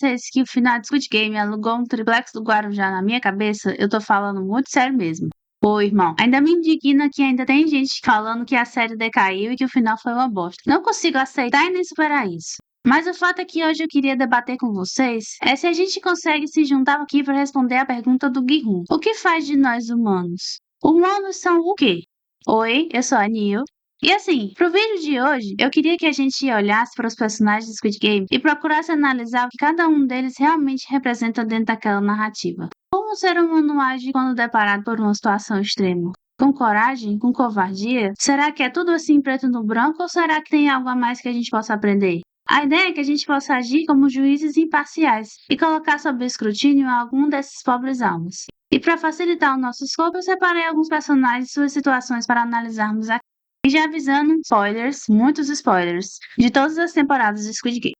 vocês que o final de Squid Game alugou um triplex do Guarujá na minha cabeça, eu tô falando muito sério mesmo. Pô, irmão, ainda me indigna que ainda tem gente falando que a série decaiu e que o final foi uma bosta. Não consigo aceitar e nem superar isso. Mas o fato é que hoje eu queria debater com vocês é se a gente consegue se juntar aqui para responder a pergunta do Guirrum. O que faz de nós humanos? Humanos são o quê? Oi, eu sou a Nil. E assim, pro vídeo de hoje, eu queria que a gente olhasse para os personagens do Squid Game e procurasse analisar o que cada um deles realmente representa dentro daquela narrativa. Como o ser humano age quando deparado por uma situação extrema? Com coragem? Com covardia? Será que é tudo assim preto no branco ou será que tem algo a mais que a gente possa aprender? A ideia é que a gente possa agir como juízes imparciais e colocar sob escrutínio algum desses pobres almas. E para facilitar o nosso escopo, eu separei alguns personagens e suas situações para analisarmos aqui. E já avisando, spoilers, muitos spoilers, de todas as temporadas de Squid Game.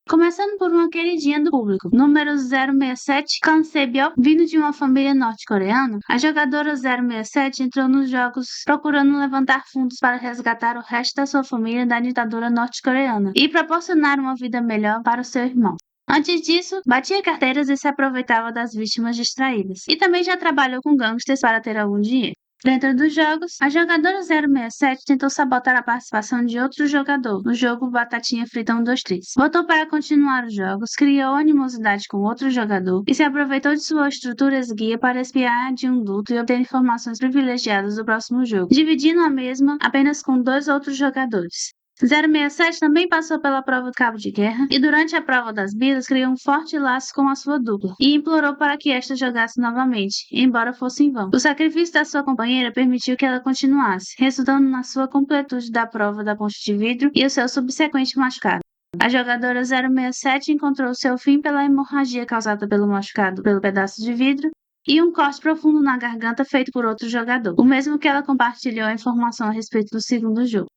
Começando por uma queridinha do público, número 067, Kang Se-byuk, vindo de uma família norte-coreana, a jogadora 067 entrou nos jogos procurando levantar fundos para resgatar o resto da sua família da ditadura norte-coreana e proporcionar uma vida melhor para o seu irmão. Antes disso, batia carteiras e se aproveitava das vítimas distraídas. E também já trabalhou com gangsters para ter algum dinheiro. Dentro dos jogos, a jogadora 067 tentou sabotar a participação de outro jogador no jogo Batatinha Frita 123. Votou para continuar os jogos, criou animosidade com outro jogador e se aproveitou de sua estrutura esguia para espiar de um duto e obter informações privilegiadas do próximo jogo, dividindo a mesma apenas com 2 outros jogadores. 067 também passou pela prova do cabo de guerra e durante a prova das bilas criou um forte laço com a sua dupla e implorou para que esta jogasse novamente, embora fosse em vão. O sacrifício da sua companheira permitiu que ela continuasse, resultando na sua completude da prova da ponte de vidro e o seu subsequente machucado. A jogadora 067 encontrou seu fim pela hemorragia causada pelo machucado pelo pedaço de vidro e um corte profundo na garganta feito por outro jogador, o mesmo que ela compartilhou a informação a respeito do segundo jogo.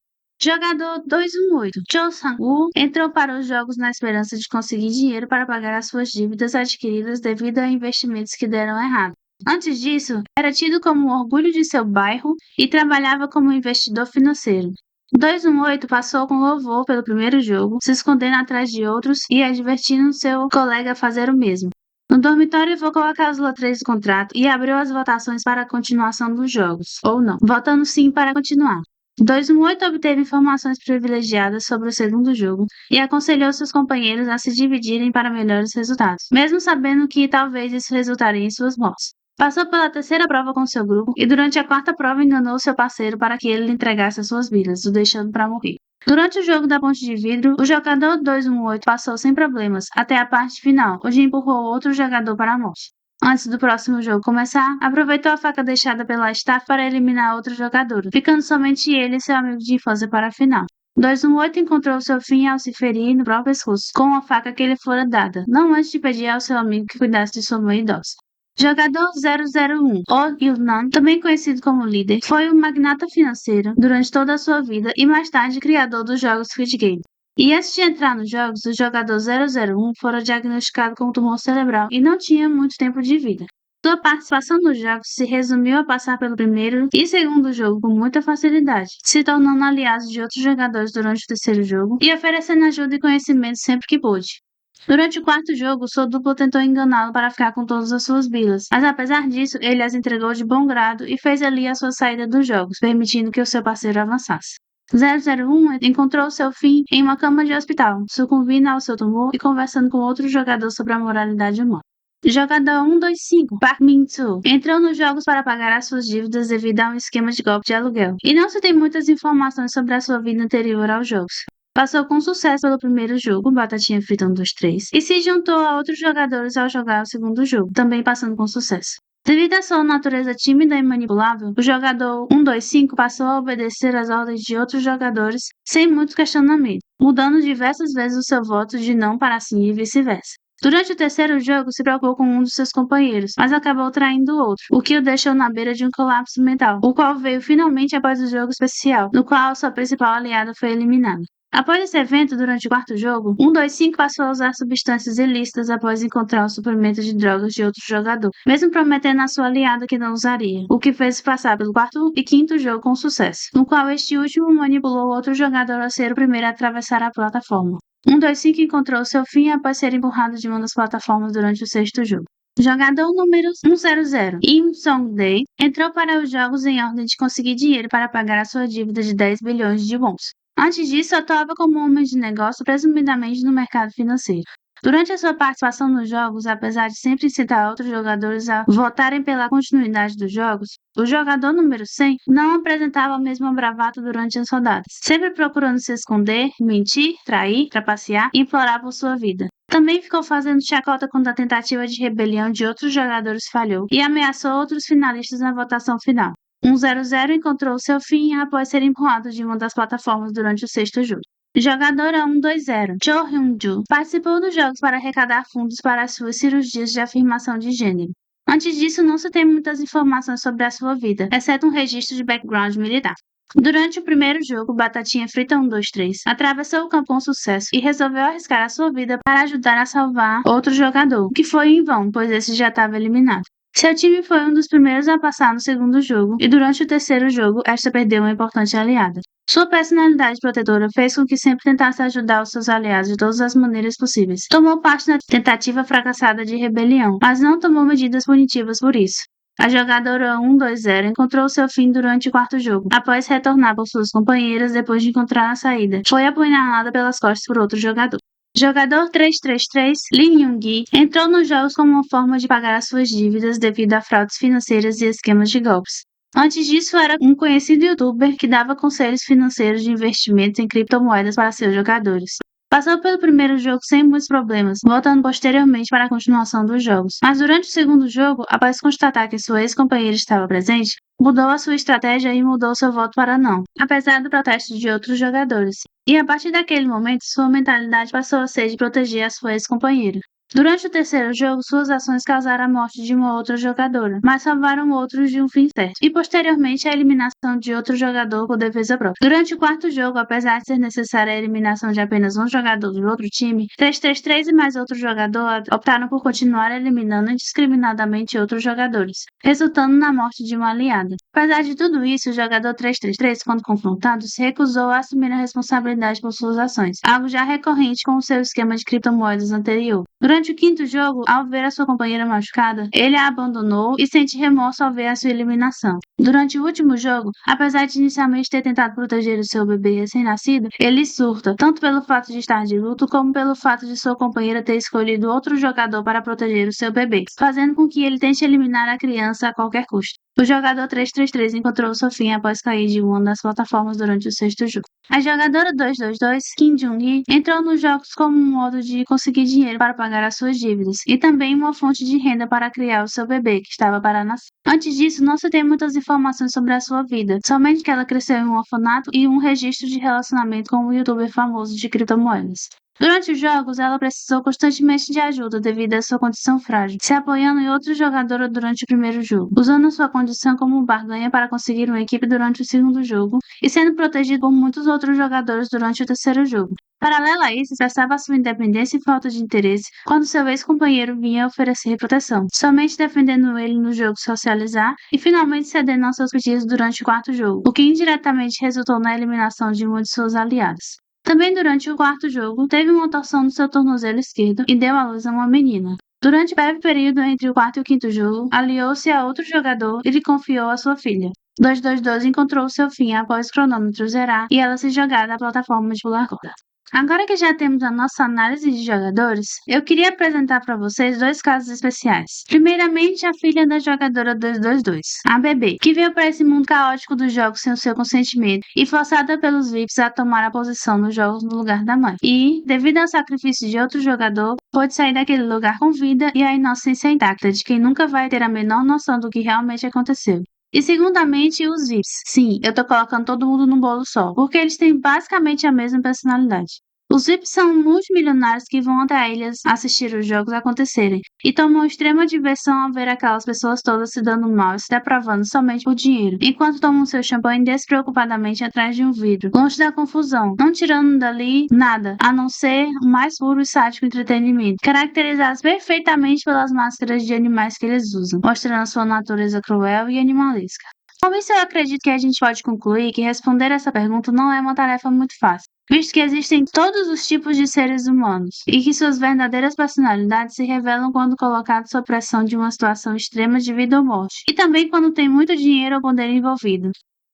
Jogador 218, Cho Sang-woo, entrou para os jogos na esperança de conseguir dinheiro para pagar as suas dívidas adquiridas devido a investimentos que deram errado. Antes disso, era tido como o orgulho de seu bairro e trabalhava como investidor financeiro. 218 passou com louvor pelo primeiro jogo, se escondendo atrás de outros e advertindo seu colega a fazer o mesmo. No dormitório, evocou a cláusula 3 do contrato e abriu as votações para a continuação dos jogos, ou não, votando sim para continuar. 218 obteve informações privilegiadas sobre o segundo jogo e aconselhou seus companheiros a se dividirem para melhores resultados, mesmo sabendo que talvez isso resultaria em suas mortes. Passou pela terceira prova com seu grupo e durante a quarta prova enganou seu parceiro para que ele lhe entregasse as suas vidas, o deixando para morrer. Durante o jogo da ponte de vidro, o jogador 218 passou sem problemas até a parte final, onde empurrou outro jogador para a morte. Antes do próximo jogo começar, aproveitou a faca deixada pela staff para eliminar outro jogador, ficando somente ele e seu amigo de infância para a final. 218 encontrou seu fim ao se ferir no próprio pescoço, com a faca que lhe fora dada, não antes de pedir ao seu amigo que cuidasse de sua mãe idosa. Jogador 001, Oh Il-nan, também conhecido como líder, foi um magnata financeiro durante toda a sua vida e mais tarde criador dos jogos Squid Game. E antes de entrar nos jogos, o jogador 001 fora diagnosticado com tumor cerebral e não tinha muito tempo de vida. Sua participação nos jogos se resumiu a passar pelo primeiro e segundo jogo com muita facilidade, se tornando aliado de outros jogadores durante o terceiro jogo e oferecendo ajuda e conhecimento sempre que pôde. Durante o quarto jogo, sua dupla tentou enganá-lo para ficar com todas as suas vilas, mas apesar disso, ele as entregou de bom grado e fez ali a sua saída dos jogos, permitindo que o seu parceiro avançasse. 001 encontrou seu fim em uma cama de hospital, sucumbindo ao seu tumor e conversando com outro jogador sobre a moralidade humana. Jogador 125, Park Min-soo, entrou nos jogos para pagar as suas dívidas devido a um esquema de golpe de aluguel, e não se tem muitas informações sobre a sua vida anterior aos jogos. Passou com sucesso pelo primeiro jogo, Batatinha Frita 123, e se juntou a outros jogadores ao jogar o segundo jogo, também passando com sucesso. Devido à sua natureza tímida e manipulável, o jogador 125 passou a obedecer às ordens de outros jogadores sem muito questionamento, mudando diversas vezes o seu voto de não para sim e vice-versa. Durante o terceiro jogo, se preocupou com um dos seus companheiros, mas acabou traindo o outro, o que o deixou na beira de um colapso mental, o qual veio finalmente após o jogo especial, no qual sua principal aliada foi eliminada. Após esse evento, durante o quarto jogo, 125 passou a usar substâncias ilícitas após encontrar o suplemento de drogas de outro jogador, mesmo prometendo à sua aliada que não usaria, o que fez passar pelo quarto e quinto jogo com sucesso, no qual este último manipulou outro jogador a ser o primeiro a atravessar a plataforma. 125 encontrou seu fim após ser empurrado de uma das plataformas durante o sexto jogo. Jogador número 100, Im Song-dae, entrou para os jogos em ordem de conseguir dinheiro para pagar a sua dívida de 10 bilhões de wons. Antes disso, atuava como homem de negócio, presumidamente no mercado financeiro. Durante a sua participação nos jogos, apesar de sempre incitar outros jogadores a votarem pela continuidade dos jogos, o jogador número 100 não apresentava a mesma bravata durante as rodadas, sempre procurando se esconder, mentir, trair, trapacear e implorar por sua vida. Também ficou fazendo chacota quando a tentativa de rebelião de outros jogadores falhou e ameaçou outros finalistas na votação final. 100 encontrou seu fim após ser empurrado de uma das plataformas durante o sexto jogo. Jogadora 120, Cho Hyun-ju, participou dos jogos para arrecadar fundos para as suas cirurgias de afirmação de gênero. Antes disso, não se tem muitas informações sobre a sua vida, exceto um registro de background militar. Durante o primeiro jogo, Batatinha Frita 123 atravessou o campo com sucesso e resolveu arriscar a sua vida para ajudar a salvar outro jogador, o que foi em vão, pois esse já estava eliminado. Seu time foi um dos primeiros a passar no segundo jogo, e durante o terceiro jogo, esta perdeu uma importante aliada. Sua personalidade protetora fez com que sempre tentasse ajudar os seus aliados de todas as maneiras possíveis. Tomou parte na tentativa fracassada de rebelião, mas não tomou medidas punitivas por isso. A jogadora 120 encontrou seu fim durante o quarto jogo, após retornar por suas companheiras depois de encontrar a saída. Foi apunhalada pelas costas por outro jogador. Jogador 333, Lee Young-gi, entrou nos jogos como uma forma de pagar as suas dívidas devido a fraudes financeiras e esquemas de golpes. Antes disso, era um conhecido youtuber que dava conselhos financeiros de investimentos em criptomoedas para seus jogadores. Passou pelo primeiro jogo sem muitos problemas, voltando posteriormente para a continuação dos jogos. Mas durante o segundo jogo, após constatar que sua ex-companheira estava presente, mudou a sua estratégia e mudou seu voto para não, apesar do protesto de outros jogadores. E a partir daquele momento, sua mentalidade passou a ser de proteger a sua ex-companheira. Durante o terceiro jogo, suas ações causaram a morte de uma outra jogadora, mas salvaram outros de um fim certo, e posteriormente a eliminação de outro jogador por defesa própria. Durante o quarto jogo, apesar de ser necessária a eliminação de apenas um jogador do outro time, 333 e mais outro jogador optaram por continuar eliminando indiscriminadamente outros jogadores, resultando na morte de uma aliada. Apesar de tudo isso, o jogador 333, quando confrontado, se recusou a assumir a responsabilidade por suas ações, algo já recorrente com o seu esquema de criptomoedas anterior. Durante o quinto jogo, ao ver a sua companheira machucada, ele a abandonou e sente remorso ao ver a sua eliminação. Durante o último jogo, apesar de inicialmente ter tentado proteger o seu bebê recém-nascido, ele surta, tanto pelo fato de estar de luto como pelo fato de sua companheira ter escolhido outro jogador para proteger o seu bebê, fazendo com que ele tente eliminar a criança a qualquer custo. O jogador 333 encontrou seu fim após cair de uma das plataformas durante o sexto jogo. A jogadora 222, Kim Jung-hee, entrou nos jogos como um modo de conseguir dinheiro para pagar as suas dívidas e também uma fonte de renda para criar o seu bebê, que estava para nascer. Antes disso, não se tem muitas informações sobre a sua vida, somente que ela cresceu em um orfanato e um registro de relacionamento com um youtuber famoso de criptomoedas. Durante os jogos, ela precisou constantemente de ajuda devido à sua condição frágil, se apoiando em outro jogador durante o primeiro jogo, usando sua condição como barganha para conseguir uma equipe durante o segundo jogo e sendo protegido por muitos outros jogadores durante o terceiro jogo. Paralelo a isso, expressava sua independência e falta de interesse quando seu ex-companheiro vinha oferecer proteção, somente defendendo ele no jogo socializar e finalmente cedendo aos seus pedidos durante o quarto jogo, o que indiretamente resultou na eliminação de muitos de seus aliados. Também durante o quarto jogo, teve uma torção no seu tornozelo esquerdo e deu à luz a uma menina. Durante o breve período entre o quarto e o quinto jogo, aliou-se a outro jogador e lhe confiou a sua filha. 222 encontrou seu fim após o cronômetro zerar e ela se jogar da plataforma de pular corda. Agora que já temos a nossa análise de jogadores, eu queria apresentar para vocês dois casos especiais. Primeiramente, a filha da jogadora 222, a Bebê, que veio para esse mundo caótico dos jogos sem o seu consentimento e forçada pelos VIPs a tomar a posição nos jogos no lugar da mãe. E, devido ao sacrifício de outro jogador, pôde sair daquele lugar com vida e a inocência intacta de quem nunca vai ter a menor noção do que realmente aconteceu. E segundamente, os VIPs. Sim, eu tô colocando todo mundo num bolo só, porque eles têm basicamente a mesma personalidade. Os VIPs são multimilionários que vão até ilhas assistir os jogos acontecerem e tomam extrema diversão ao ver aquelas pessoas todas se dando mal e se depravando somente por dinheiro, enquanto tomam seu champanhe despreocupadamente atrás de um vidro, longe da confusão, não tirando dali nada, a não ser o mais puro e sádico entretenimento, caracterizados perfeitamente pelas máscaras de animais que eles usam, mostrando sua natureza cruel e animalesca. Com isso, eu acredito que a gente pode concluir que responder essa pergunta não é uma tarefa muito fácil, visto que existem todos os tipos de seres humanos e que suas verdadeiras personalidades se revelam quando colocados sob pressão de uma situação extrema de vida ou morte, e também quando tem muito dinheiro ou poder envolvido.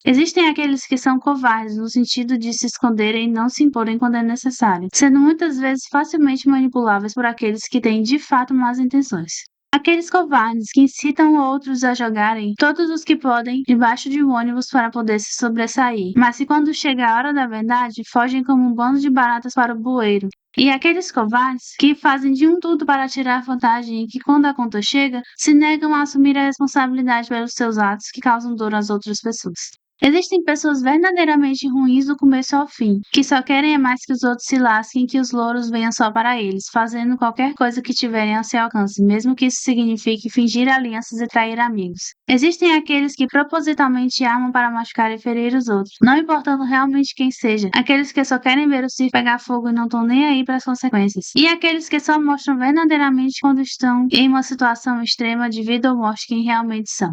Existem aqueles que são covardes no sentido de se esconderem e não se imporem quando é necessário, sendo muitas vezes facilmente manipuláveis por aqueles que têm de fato más intenções. Aqueles covardes que incitam outros a jogarem todos os que podem debaixo de um ônibus para poder se sobressair, mas que quando chega a hora da verdade fogem como um bando de baratas para o bueiro. E aqueles covardes que fazem de um tudo para tirar vantagem e que, quando a conta chega, se negam a assumir a responsabilidade pelos seus atos que causam dor às outras pessoas. Existem pessoas verdadeiramente ruins do começo ao fim, que só querem é mais que os outros se lasquem e que os louros venham só para eles, fazendo qualquer coisa que tiverem ao seu alcance, mesmo que isso signifique fingir alianças e trair amigos. Existem aqueles que propositalmente armam para machucar e ferir os outros, não importando realmente quem seja, aqueles que só querem ver o circo pegar fogo e não estão nem aí para as consequências, e aqueles que só mostram verdadeiramente quando estão em uma situação extrema de vida ou morte quem realmente são.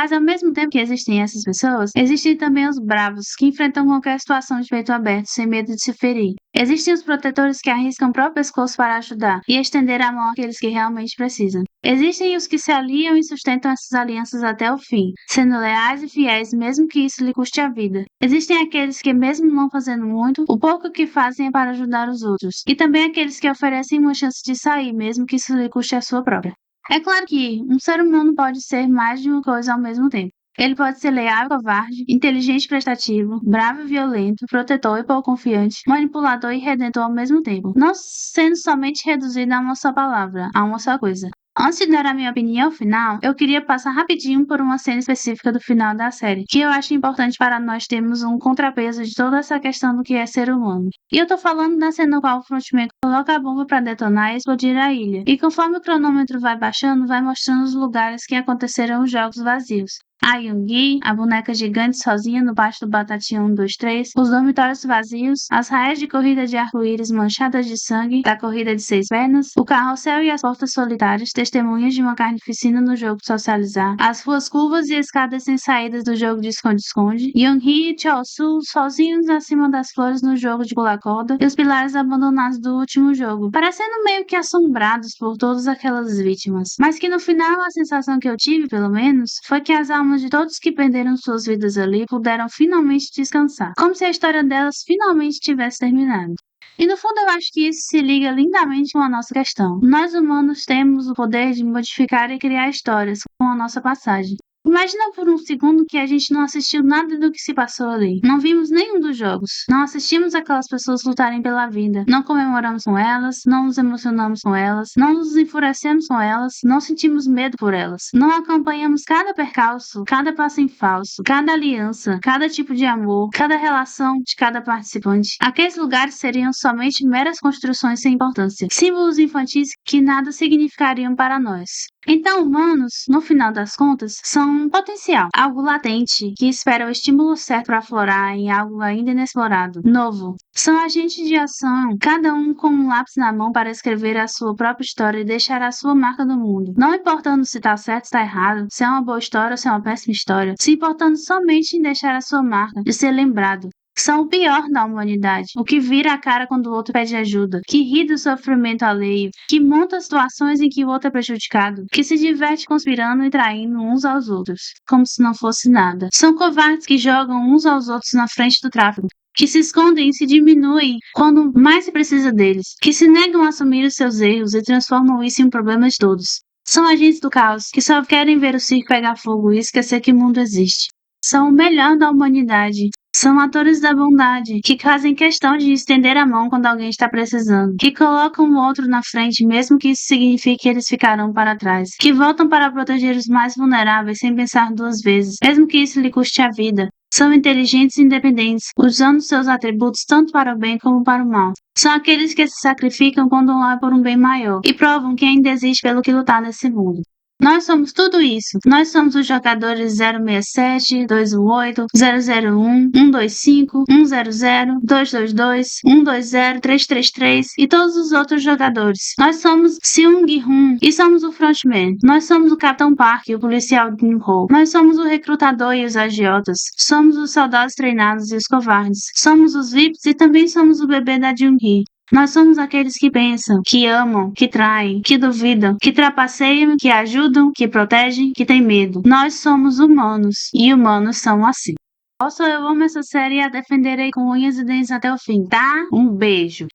Mas ao mesmo tempo que existem essas pessoas, existem também os bravos, que enfrentam qualquer situação de peito aberto, sem medo de se ferir. Existem os protetores que arriscam o próprio pescoço para ajudar e estender a mão àqueles que realmente precisam. Existem os que se aliam e sustentam essas alianças até o fim, sendo leais e fiéis mesmo que isso lhe custe a vida. Existem aqueles que, mesmo não fazendo muito, o pouco que fazem é para ajudar os outros. E também aqueles que oferecem uma chance de sair, mesmo que isso lhe custe a sua própria. É claro que um ser humano pode ser mais de uma coisa ao mesmo tempo. Ele pode ser leal e covarde, inteligente e prestativo, bravo e violento, protetor e pouco confiante, manipulador e redentor ao mesmo tempo, não sendo somente reduzido a uma só palavra, a uma só coisa. Antes de dar a minha opinião final, eu queria passar rapidinho por uma cena específica do final da série, que eu acho importante para nós termos um contrapeso de toda essa questão do que é ser humano. E eu tô falando da cena no qual o Frontman coloca a bomba para detonar e explodir a ilha, e conforme o cronômetro vai baixando, vai mostrando os lugares que aconteceram os jogos vazios. A Yoongi, a boneca gigante sozinha no pátio do Batatinha 123, os dormitórios vazios, as raias de corrida de arco-íris manchadas de sangue da corrida de 6 pernas, o carrossel e as portas solitárias, testemunhas de uma carnificina no jogo de socializar, as ruas curvas e escadas sem saídas do jogo de esconde-esconde, Yoonhee e Cheol-soo sozinhos acima das flores no jogo de pular corda e os pilares abandonados do último jogo, parecendo meio que assombrados por todas aquelas vítimas. Mas que no final a sensação que eu tive, pelo menos, foi que as almas de todos que perderam suas vidas ali puderam finalmente descansar, como se a história delas finalmente tivesse terminado. E no fundo eu acho que isso se liga lindamente com a nossa questão. Nós humanos temos o poder de modificar e criar histórias com a nossa passagem. Imagina por um segundo que a gente não assistiu nada do que se passou ali. Não vimos nenhum dos jogos. Não assistimos aquelas pessoas lutarem pela vida. Não comemoramos com elas. Não nos emocionamos com elas. Não nos enfurecemos com elas. Não sentimos medo por elas. Não acompanhamos cada percalço, cada passo em falso, cada aliança, cada tipo de amor, cada relação de cada participante. Aqueles lugares seriam somente meras construções sem importância. Símbolos infantis que nada significariam para nós. Então, humanos, no final das contas, são um potencial, algo latente, que espera o estímulo certo para aflorar em algo ainda inexplorado, novo. São agentes de ação, cada um com um lápis na mão para escrever a sua própria história e deixar a sua marca no mundo. Não importando se está certo ou está errado, se é uma boa história ou se é uma péssima história, se importando somente em deixar a sua marca, de ser lembrado. São o pior da humanidade, o que vira a cara quando o outro pede ajuda, que ri do sofrimento alheio, que monta situações em que o outro é prejudicado, que se diverte conspirando e traindo uns aos outros, como se não fosse nada. São covardes que jogam uns aos outros na frente do tráfico, que se escondem e se diminuem quando mais se precisa deles, que se negam a assumir os seus erros e transformam isso em um problema de todos. São agentes do caos, que só querem ver o circo pegar fogo e esquecer que o mundo existe. São o melhor da humanidade. São atores da bondade, que fazem questão de estender a mão quando alguém está precisando, que colocam o outro na frente mesmo que isso signifique que eles ficarão para trás, que voltam para proteger os mais vulneráveis sem pensar duas vezes, mesmo que isso lhe custe a vida. São inteligentes e independentes, usando seus atributos tanto para o bem como para o mal. São aqueles que se sacrificam quando é por um bem maior, e provam que ainda existe pelo que lutar nesse mundo. Nós somos tudo isso. Nós somos os jogadores 067, 218, 001, 125, 100, 222, 120, 333 e todos os outros jogadores. Nós somos Seung-Gi-hun, e somos o frontman. Nós somos o Capitão Park e o policial Jim Ho. Nós somos o recrutador e os agiotas. Somos os soldados treinados e os covardes. Somos os VIPs e também somos o bebê da Jung-hee. Nós somos aqueles que pensam, que amam, que traem, que duvidam, que trapaceiam, que ajudam, que protegem, que têm medo. Nós somos humanos e humanos são assim. Nossa, eu amo essa série e a defenderei com unhas e dentes até o fim, tá? Um beijo.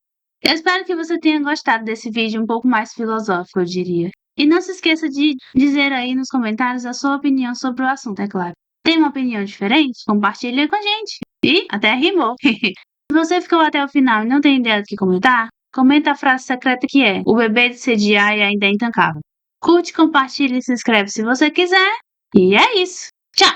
Eu espero que você tenha gostado desse vídeo um pouco mais filosófico, eu diria. E não se esqueça de dizer aí nos comentários a sua opinião sobre o assunto, é claro. Tem uma opinião diferente? Compartilha com a gente. E até rimou. Se você ficou até o final e não tem ideia do que comentar, comenta a frase secreta que é: o bebê de CGI ainda é intancável. Curte, compartilha e se inscreve se você quiser. E é isso. Tchau!